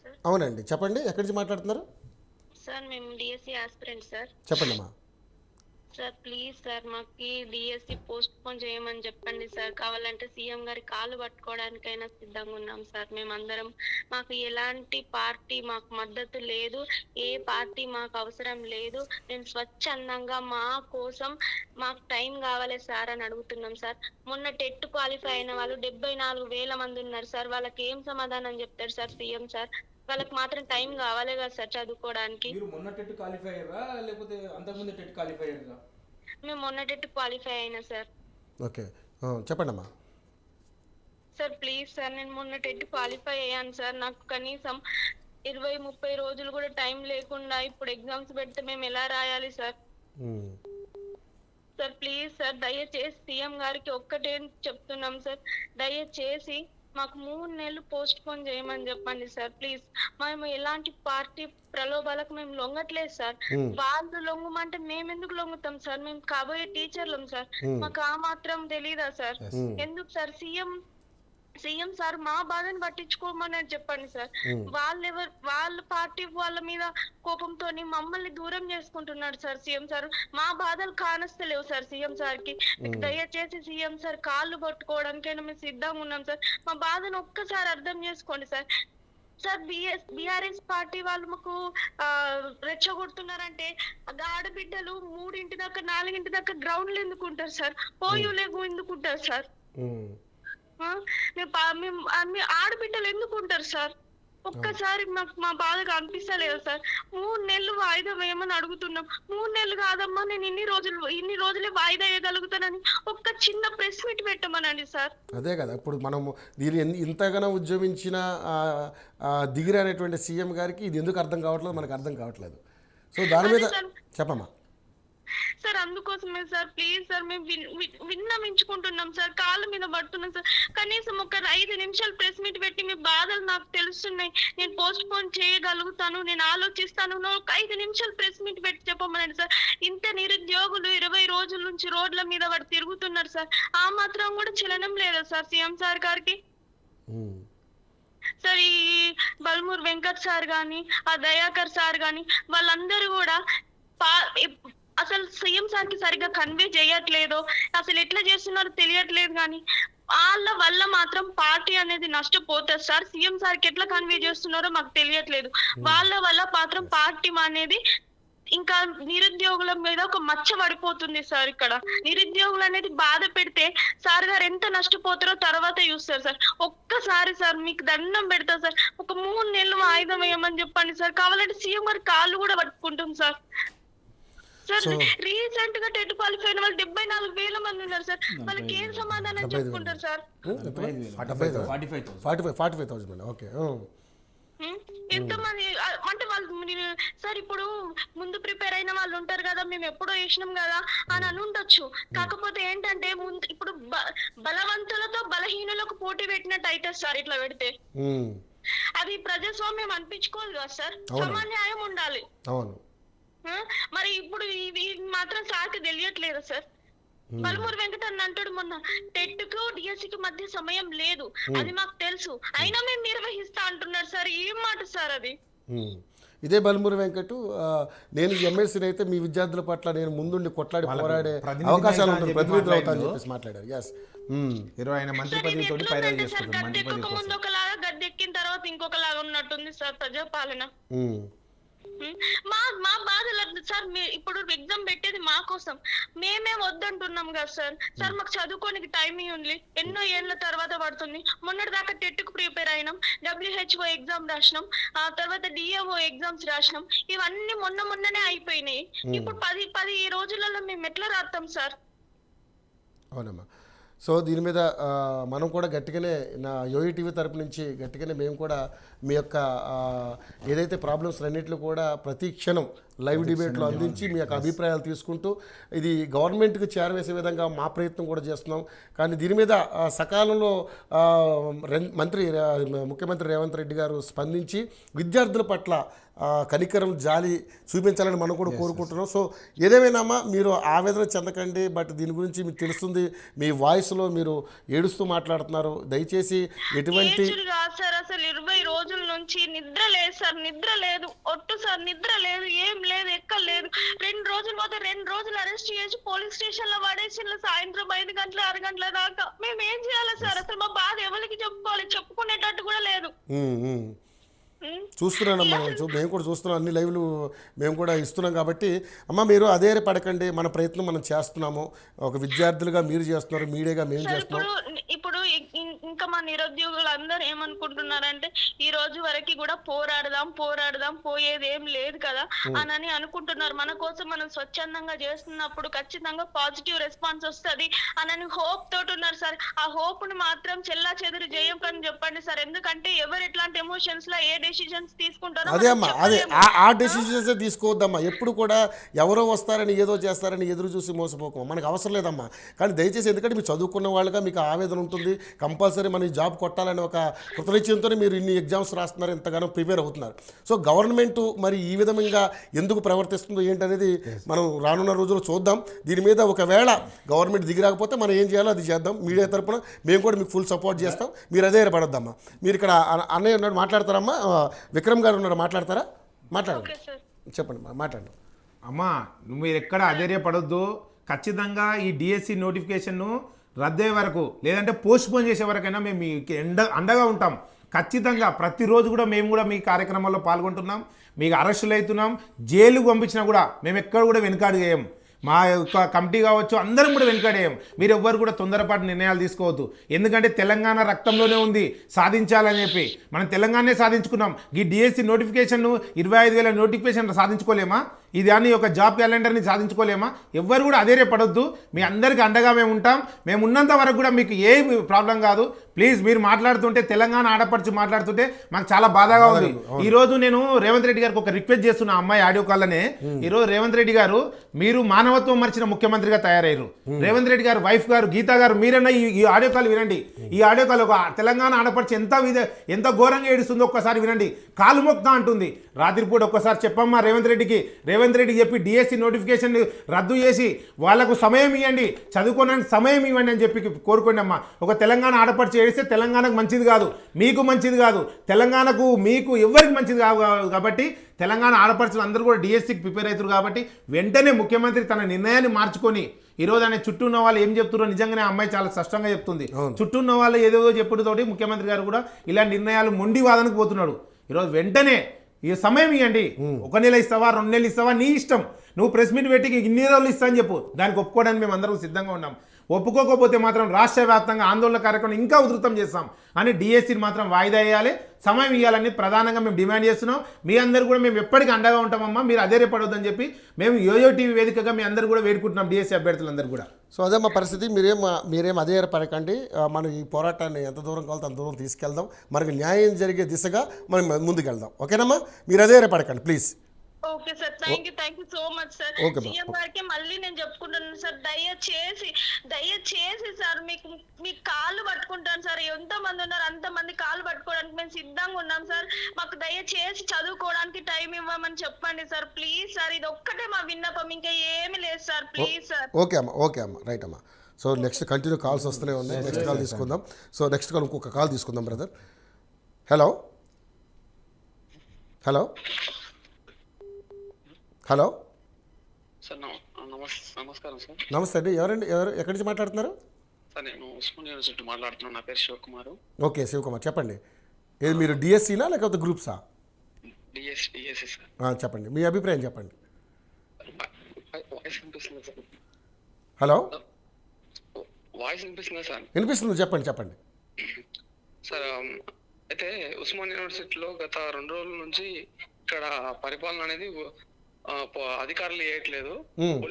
Sir. అవునండి, చెప్పండి. ఎక్కడి నుంచి మాట్లాడుతున్నారు? సార్ మేము డిఎస్సి ఆస్పిరెంట్ సార్. చెప్పండి అమ్మా. సార్ ప్లీజ్ సార్ మాకు డిఎస్సి పోస్ట్ పోన్ చేయమని చెప్పండి సార్. కావాలంటే సీఎం గారి కాళ్ళు పట్టుకోవడానికైనా సిద్ధంగా ఉన్నాం సార్. మేమందరం మాకు ఎలాంటి పార్టీ మాకు మద్దతు లేదు, ఏ పార్టీ మాకు అవసరం లేదు. నేను స్వచ్ఛందంగా మా కోసం మాకు టైం కావాలి సార్ అని అడుగుతున్నాం సార్. మొన్న టెట్ క్వాలిఫై అయిన వాళ్ళు 74,000 మంది ఉన్నారు సార్. వాళ్ళకి ఏం సమాధానం చెప్తారు సార్ సీఎం సార్? వాళ్ళకి మాత్రం టైం కావాలి కదా సార్ చదువుకోవడానికి. మీరు మొన్న టెట్ క్వాలిఫై అయ్యారా లేకపోతే అంతకుముందు టెట్ క్వాలిఫై అయ్యారా? మేము మొన్న టెట్ క్వాలిఫై అయినా సార్. ఓకే, చెప్పండి అమ్మా. సార్ ప్లీజ్ సార్, నేను మొన్న టెట్ క్వాలిఫై అయ్యాను సార్. నాకు కనీసం 20-30 రోజులు కూడా టైం లేకుండా ఇప్పుడు ఎగ్జామ్స్ పెడితే మేము ఎలా రాయాలి సార్? సార్ ప్లీజ్ సార్, దయచేసి సీఎం గారికి ఒక్కటే చెప్తున్నాం సార్, దయచేసి మాకు 3 నెలలు పోస్ట్ పోన్ చేయమని చెప్పండి సార్ ప్లీజ్. మేము ఎలాంటి పార్టీ ప్రలోభాలకు మేము లొంగట్లేదు సార్. వాళ్ళు లొంగమంటే మేము ఎందుకు లొంగుతాం సార్? మేము కాబోయే టీచర్లం సార్. మాకు ఆ మాత్రం తెలీదా సార్? ఎందుకు సార్ సీఎం సార్ మా బాధని పట్టించుకోమని చెప్పండి సార్. వాళ్ళ పార్టీ వాళ్ళ మీద కోపంతో మమ్మల్ని దూరం చేసుకుంటున్నాడు సార్ సీఎం సార్. మా బాధలు కానస్తలేవు సార్ సీఎం సార్ కి. దయచేసి సీఎం సార్ కాళ్ళు పట్టుకోవడానికైనా మేము సిద్ధంగా ఉన్నాం సార్. మా బాధను ఒక్కసారి అర్థం చేసుకోండి సార్. సార్ బిఆర్ఎస్ పార్టీ వాళ్ళు మాకు రెచ్చగొడుతున్నారంటే ఆడబిడ్డలు 3 దాకా 4 దాకా గ్రౌండ్లు ఎందుకుంటారు సార్? పోయులేగు ఎందుకుంటారు సార్? ఆడబిడ్డలు ఎందుకు ఉంటారు సార్? ఒక్కసారి మాకు మా బాధగా అనిపిస్తలేదు సార్. 3 నెలలు వాయిదా వేయమని అడుగుతున్నాం. 3 నెలలు కాదమ్మా, నేను ఇన్ని రోజులే వాయిదా వేయగలుగుతానని ఒక్క చిన్న ప్రెస్ మీట్ పెట్టమనండి సార్. అదే కదా, ఇప్పుడు మనము దీని ఇంతగానో ఉద్యమించిన దిగిరి అనేటువంటి సీఎం గారికి ఇది ఎందుకు అర్థం కావట్లేదు, మనకు అర్థం కావట్లేదు. సో దాని మీద చెప్పమ్మా. సార్ అందుకోసమే సార్ ప్లీజ్ సార్ మేము విన్నవించుకుంటున్నాం సార్, కాళ్ళ మీద పడుతున్నాం సార్. కనీసం ఒక 5 నిమిషాలు ప్రెస్ మీట్ పెట్టి మీ బాధలు నాకు తెలుస్తున్నాయి, నేను పోస్ట్ పోన్ చేయగలుగుతాను, నేను ఆలోచిస్తాను, ఒక 5 నిమిషాలు ప్రెస్ మీట్ పెట్టి చెప్పమనండి సార్. ఇంత నిరుద్యోగులు 20 రోజుల నుంచి రోడ్ల మీద వాడు తిరుగుతున్నారు సార్. ఆ మాత్రం కూడా చలనం లేదా సార్ సీఎం సార్ గారికి? సార్ ఈ బల్మూర్ వెంకట్ సార్ గాని, ఆ దయాకర్ సార్ గాని వాళ్ళందరూ కూడా అసలు సీఎం సార్ కి సరిగ్గా కన్వే చేయట్లేదు, అసలు ఎట్లా చేస్తున్నారో తెలియట్లేదు. కానీ వాళ్ళ వల్ల మాత్రం పార్టీ అనేది నష్టపోతుంది సార్. సీఎం సార్ కి ఎట్లా కన్వే చేస్తున్నారో మాకు తెలియట్లేదు. వాళ్ళ వల్ల మాత్రం పార్టీ అనేది ఇంకా నిరుద్యోగుల మీద ఒక మచ్చ పడిపోతుంది సార్. ఇక్కడ నిరుద్యోగులు అనేది బాధ పెడితే సార్ గారు ఎంత నష్టపోతారో తర్వాత చూస్తారు సార్. ఒక్కసారి సార్ మీకు దండం పెడతా సార్, ఒక 3 నెలలు వాయిదా వేయమని చెప్పండి సార్. కావాలంటే సీఎం గారి కాళ్ళు కూడా పట్టుకుంటాం సార్. సార్ రీసెంట్ గా టెట్ క్వాలిఫై అయిన వాళ్ళు 74,000 మంది ఉన్నారు సార్. వాళ్ళకి ఏం సమాధానం చెప్పుకుంటారు సార్? 45,000. ఓకే, ఎంతమంది అంటే వాళ్ళు సార్ ఇప్పుడు ముందు ప్రిపేర్ అయిన వాళ్ళు ఉంటారు కదా, మేము ఎప్పుడో వేసినాం కదా అని ఉండొచ్చు. కాకపోతే ఏంటంటే ఇప్పుడు బలవంతులతో బలహీనులకు పోటీ పెట్టినట్టు అయితే సార్ ఇట్లా పెడితే అది ప్రజాస్వామ్యం అనిపించుకోదు కదా సార్. సమన్యాయం ఉండాలి. మరి ఇప్పుడు ఇవి మాత్రం సార్కి తెలియట్లేదు సార్. బలమూరు వెంకట అన్న అంటాడు మొన్న టెట్ కు డిఎస్సికి మధ్య సమయం లేదు, అది మాకు తెలుసు, అయినా మేము నిర్వహిస్తా అంటున్నారు సార్. ఏం మాట సార్ అది? ఇదే బల్మూరి వెంకట్, నేను ఎమ్మెల్సీని అయితే మీ విద్యార్థుల పట్ల నేను ముందుండి కొట్లాడి పోరాడే అవకాశాలు ఉంటుంది, ప్రతినిధులు అవుతా అని చెప్పేసి మాట్లాడారు. ఆయన మంత్రి పదవితో ముందు ఒకలాగా గద్దెక్కిన తర్వాత ఇంకొకలాగా ఉన్నట్టుంది సార్ ప్రజాపాలన. మా బాధలు సార్, ఇప్పుడు ఎగ్జామ్ పెట్టేది మా కోసం, మేమే వద్దంటున్నాం కదా సార్. సార్ మాకు చదువుకోనికి టైం ఉంది, ఎన్నో ఏళ్ల తర్వాత పడుతుంది. మొన్నటి దాకా టెట్ కు ప్రిపేర్ అయినాం, WHO ఎగ్జామ్ రాసినాం, ఆ తర్వాత DAO ఎగ్జామ్స్ రాసినాం. ఇవన్నీ మొన్ననే అయిపోయినాయి. ఇప్పుడు 10 రోజులలో మేము ఎట్లా రాస్తాం సార్? అవునమ్మా. సో దీని మీద మనం కూడా గట్టిగానే నా యోఈటీవీ తరపు నుంచి గట్టిగానే మేము కూడా మీ యొక్క ఏదైతే ప్రాబ్లమ్స్ అన్నింటిలో కూడా ప్రతి క్షణం లైవ్ డిబేట్లో అందించి మీ యొక్క అభిప్రాయాలు తీసుకుంటూ ఇది గవర్నమెంట్కి చేరవేసే విధంగా మా ప్రయత్నం కూడా చేస్తున్నాం. కానీ దీని మీద సకాలంలో ముఖ్యమంత్రి రేవంత్ రెడ్డి గారు స్పందించి విద్యార్థుల పట్ల కనికరం జాలి చూపించాలని మనం కూడా కోరుకుంటున్నాం. సో ఏదేమైనామా మీరు ఆవేదన చెందకండి, బట్ దీని గురించి మీకు తెలుస్తుంది, మీ వాయిస్లో మీరు ఏడుస్తూ మాట్లాడుతున్నారు. దయచేసి ఎటువంటి సార్ అసలు 20 రోజుల నుంచి నిద్ర లేదు సార్, నిద్ర లేదు, ఒట్టు సార్, నిద్ర లేదు, ఏం లేదు, ఎక్కలేదు. 2 రోజులు పోతే 2 రోజులు అరెస్ట్ చేసి పోలీస్ స్టేషన్ లో పడేసి సాయంత్రం 5 గంటల 6 గంటల దాకా మేము ఏం చేయాలి సార్? అసలు మా బాధ ఎవరికి చెప్పుకోవాలి? చెప్పుకునేటట్టు కూడా లేదు. చూస్తున్నానమ్మా, మేము కూడా చూస్తున్నాం, అన్ని లైవ్లు మేము కూడా ఇస్తున్నాం. కాబట్టి అమ్మ మీరు అదే పడకండి, మన ప్రయత్నం మనం చేస్తున్నాము. ఒక విద్యార్థులుగా మీరు చేస్తున్నారు, మీడియాగా మేము చేస్తున్నాం. ఇప్పుడు ఇంకా మా నిరుద్యోగులు అందరూ ఏమనుకుంటున్నారంటే ఈ రోజు వరకు కూడా పోరాడదాం పోయేది ఏం లేదు కదా అని అనుకుంటున్నారు. మన కోసం మనం స్వచ్ఛందంగా చేస్తున్నప్పుడు ఖచ్చితంగా పాజిటివ్ రెస్పాన్స్ వస్తుంది అని హోప్ తోటి ఉన్నారు సార్. ఆ హోప్ ను మాత్రం చెల్లా చెదురు చేయకని చెప్పండి సార్. ఎందుకంటే ఎవరు ఎట్లాంటి ఎమోషన్స్ లో ఏ డెసిషన్స్ తీసుకుంటారో అదే అమ్మా, అదే ఆ డెసిషన్స్ తీసుకోవద్దమ్మా. ఎప్పుడు కూడా ఎవరో వస్తారని ఏదో చేస్తారని ఎదురు చూసి మోసపోకం మనకు అవసరం లేదమ్మా. కానీ దయచేసి, ఎందుకంటే మీరు చదువుకున్న వాళ్ళుగా మీకు ఆవేదన ఉంటుంది, కంపల్సరీ మన ఈ జాబ్ కొట్టాలని ఒక కృతనిశ్చయంతో మీరు ఇన్ని ఎగ్జామ్స్ రాస్తున్నారు, ఎంతగానో ప్రిపేర్ అవుతున్నారు. సో గవర్నమెంట్ మరి ఈ విధంగా ఎందుకు ప్రవర్తిస్తుందో ఏంటనేది మనం రానున్న రోజుల్లో చూద్దాం. దీని మీద ఒకవేళ గవర్నమెంట్ దిగి రాకపోతే మనం ఏం చేయాలో అది చేద్దాం. మీడియా తరపున మేము కూడా మీకు ఫుల్ సపోర్ట్ చేస్తాం. మీరు అదే పడొద్దమ్మా. మీరు ఇక్కడ అన్నయ్య ఉన్నాడు, మాట్లాడతారమ్మా. విక్రమ్ గారు ఉన్నారు, మాట్లాడతారా? మాట్లాడండి, చెప్పండి, మాట్లాడండి. అమ్మా మీరు ఎక్కడ అధైర్యపడొద్దు. ఖచ్చితంగా ఈ డిఎస్సి నోటిఫికేషన్ను రద్దయ్యే వరకు, లేదంటే పోస్ట్ పోన్ చేసే వరకైనా మేము మీకు అండగా ఉంటాం. ఖచ్చితంగా ప్రతిరోజు కూడా మేము కూడా మీ కార్యక్రమాల్లో పాల్గొంటున్నాం. మీకు అరెస్టులు అవుతున్నాం, జైలుకు పంపించినా కూడా మేము ఎక్కడ కూడా వెనుకాడు చేయం. మా యొక్క కమిటీ కావచ్చు, అందరం కూడా వెనుకాడేయం. మీరు ఎవ్వరు కూడా తొందరపాటు నిర్ణయాలు తీసుకోవద్దు. ఎందుకంటే తెలంగాణ రక్తంలోనే ఉంది సాధించాలని చెప్పి. మనం తెలంగాణనే సాధించుకున్నాం. ఈ డిఎస్సి నోటిఫికేషన్ 25,000 నోటిఫికేషన్ సాధించుకోలేమా? ఇది అని ఒక జాబ్ క్యాలెండర్ని సాధించుకోలేమా? ఎవ్వరు కూడా అదే పడొద్దు. మీ అందరికీ అండగా మేము ఉంటాం. మేము ఉన్నంత వరకు కూడా మీకు ఏ ప్రాబ్లం కాదు. ప్లీజ్ మీరు మాట్లాడుతుంటే, తెలంగాణ ఆడపడిచి మాట్లాడుతుంటే మాకు చాలా బాధగా ఉంది. ఈరోజు నేను రేవంత్ రెడ్డి గారికి ఒక రిక్వెస్ట్ చేస్తున్నా, అమ్మాయి ఆడియో కాల్లోనే. ఈరోజు రేవంత్ రెడ్డి గారు, మీరు మానవత్వం మర్చిన ముఖ్యమంత్రిగా తయారయ్యారు. రేవంత్ రెడ్డి గారు వైఫ్ గారు గీతా గారు, మీరన్నా ఈ ఆడియో కాల్ వినండి. ఈ ఆడియో కాల్ ఒక తెలంగాణ ఆడపడిచి ఎంత ఘోరంగా ఏడుస్తుందో ఒక్కసారి వినండి. కాలు మొక్తా అంటుంది. రాత్రిపూట ఒక్కసారి చెప్పమ్మా రేవంత్ రెడ్డికి చెప్పి డిఎస్సి నోటిఫికేషన్ రద్దు చేసి వాళ్ళకు సమయం ఇవ్వండి, చదువుకోవడానికి సమయం ఇవ్వండి అని చెప్పి కోరుకోండి అమ్మా. ఒక తెలంగాణ ఆడపడిచి ఏడిస్తే తెలంగాణకు మంచిది కాదు, మీకు మంచిది కాదు, తెలంగాణకు మీకు ఎవరికి మంచిది కాదు. కాబట్టి తెలంగాణ ఆడపడుచులు అందరూ కూడా డిఎస్సికి ప్రిపేర్ అవుతారు. కాబట్టి వెంటనే ముఖ్యమంత్రి తన నిర్ణయాన్ని మార్చుకొని, ఈరోజు ఆయన చుట్టూ ఉన్న వాళ్ళు ఏం చెప్తున్నారో నిజంగానే అమ్మాయి చాలా స్పష్టంగా చెప్తుంది. చుట్టూ ఉన్న వాళ్ళు ఏదేదో చెప్పుడుతోటి ముఖ్యమంత్రి గారు కూడా ఇలాంటి నిర్ణయాలు మొండి వాదనకు పోతున్నాడు. ఈరోజు వెంటనే ఈ సమయం ఇవ్వండి. 1 నెల ఇస్తావా, 2 నెలలు ఇస్తావా, నీ ఇష్టం. నువ్వు ప్రెస్ మీట్ పెట్టి ఇన్ని రోజులు ఇస్తా అని చెప్పు. దానికి ఒప్పుకోవడానికి మేము అందరం సిద్ధంగా ఉన్నాం. ఒప్పుకోకపోతే మాత్రం రాష్ట్ర వ్యాప్తంగా ఆందోళన కార్యక్రమం ఇంకా ఉధృతం చేస్తాం అని డిఎస్సిని మాత్రం వాయిదా వేయాలి, సమయం ఇవ్వాలని ప్రధానంగా మేము డిమాండ్ చేస్తున్నాం. మీ అందరూ కూడా మేము ఎప్పటికీ అండగా ఉంటామమ్మా. మీరు అధైర్యపడొద్దని చెప్పి మేము యోయో టీవీ వేదికగా మీ అందరూ కూడా వేడుకుంటున్నాం, డిఎస్సి అభ్యర్థులందరూ కూడా. సో అదే మా పరిస్థితి. మీరేం అధైర్యపడకండి. మనం ఈ పోరాటాన్ని ఎంత దూరం కావాలో అంత దూరం తీసుకెళ్దాం. మనకు న్యాయం జరిగే దిశగా మనం ముందుకెళ్దాం. ఓకేనమ్మా? మీరు అధైర్యపడకండి please. Okay sir, thank you so much sir. CM గారికి మళ్ళీ నేను చెప్పుకుంటున్నాను సార్, దయచేసి సార్ మీకు కాళ్ళు పట్టుకుంటాను సార్. ఎంత మంది ఉన్నారు అంతమంది కాళ్ళు పట్టుకోవడానికి మేము సిద్ధంగా ఉన్నాం సార్. మాకు దయచేసి చదువుకోవడానికి టైం ఇవ్వమని చెప్పండి సార్, ప్లీజ్ సార్. ఇది ఒక్కటే మా విన్నపం, ఇంకా ఏమి లేదు సార్, ప్లీజ్ సార్. ఓకే అమ్మా, రైట్ అమ్మా. సో నెక్స్ట్ కంటిన్యూ కాల్స్ వస్తూనే ఉన్నాయి. నెక్స్ట్ కాల్ తీసుకుందాం. సో నెక్స్ట్ కాల్ ఇంకొక కాల్ తీసుకుందాం బ్రదర్. హలో సార్ నమస్కారం సార్. నమస్తే అండి. ఎవరు ఎక్కడి నుంచి మాట్లాడుతున్నారు? సార్ నేను ఉస్మాన్ యూనివర్సిటీ మాట్లాడుతున్నాను. నా పేరు శివకుమార్. ఓకే శివకుమార్, చెప్పండి. ఏది మీరు డిఎస్సీనా లేకపోతే గ్రూప్సా? DSC sir. చెప్పండి, మీ అభిప్రాయం చెప్పండి. వాయిస్ వినిపిస్తుందా సార్? హలో, వాయిస్ వినిపిస్తుందా సార్? వినిపిస్తుంది, చెప్పండి. సార్ అయితే ఉస్మాన్ యూనివర్సిటీలో గత 2 రోజుల నుంచి ఇక్కడ పరిపాలన అనేది అధికారులు చేయట్లేదు.